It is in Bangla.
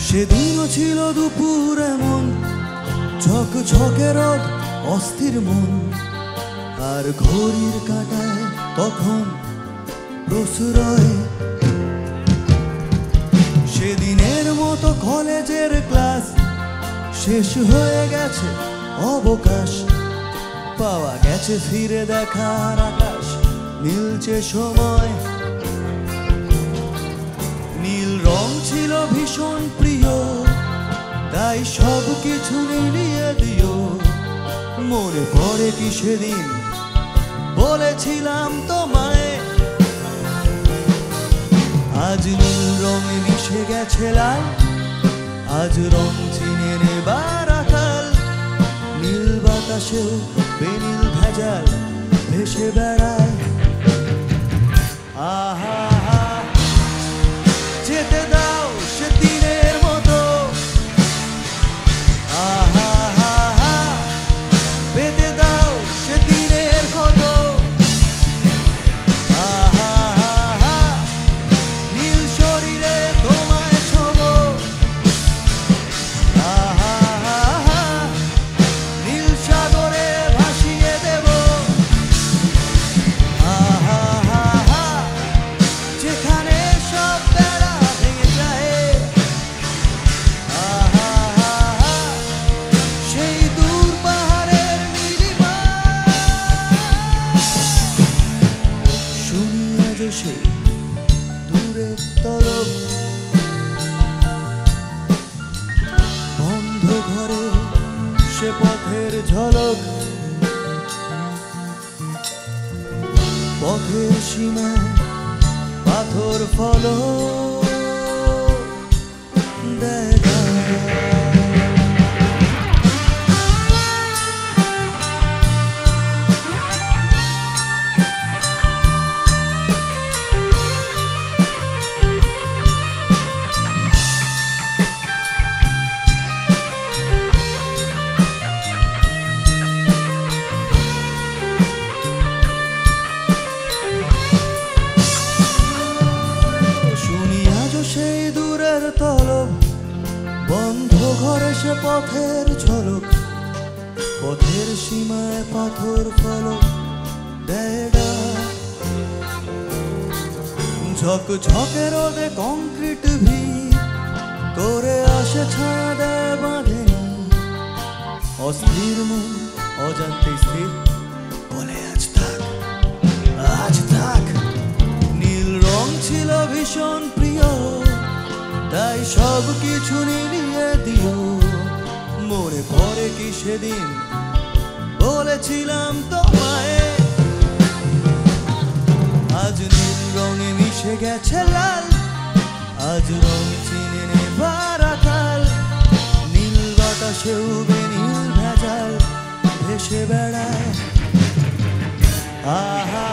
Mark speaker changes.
Speaker 1: সেদিনও ছিল দুপুর এমন ঝকঝকে রোদ অস্থির মন আর ঘড়ির কাঁটায় তখন প্রশ্রয়। সেদিনের মতো কলেজের ক্লাস শেষ হয়ে গেছে, অবকাশ পাওয়া গেছে ফিরে দেখার আকাশ, মিলছে সময়। নীল রং ছিল ভীষণ প্রিয়, তাই সব কিছু নিয়ে দিও। মনে পড়ে কি সেদিন বলেছিলাম তোমায়, আজ নীল রঙে মিশে গেছে লাল, আজ রং চিনে নেবার আকাল। নীল বাতাসেও বেনীল ভেজাল ভেসে বেড়ায়। আহা যেতে দাও সে দিনের মতো, আহা পেতে দাও সে দিনের ক্ষত। আহা নীল শরীরে তোমায় ছোঁব, আহা নীল সাগরে ভাসিয়ে দেব। আহা যেখানে সব বেড়া ভেঙে যায়, আহা সেই দূর পাহাড়ের নীলিমা। শুনি আজ সেই দূরের তরফ, বন্ধ ঘরে সে পথের ঝলক। পথের সীমায় পাথর ফলক দেখা। সেই দূরের তলব, বন্ধ ঘরে সে পথের ঝলক। পথের সীমায় পাথর ফলক দেড়া, ঝকঝকে রোদে কংক্রিট ভিড় করে আসে ছায়া দেয় বাঁধেনি। অস্থির মন অজান্তে স্থির বলে আজ থাক, আজ থাক। নীল রং ছিল ভীষণ প্রিয়, তাই সব কিছু নিয়ে দিও। মনে পড়ে কি সেদিন বলেছিলাম তোমায়, আজ নীল রঙে মিশে গেছে লাল, আজ রং চিনে নেবার আকাল। নীল বাতাসেও বেনীল ভেজাল ভেসে বেড়ায়। আহা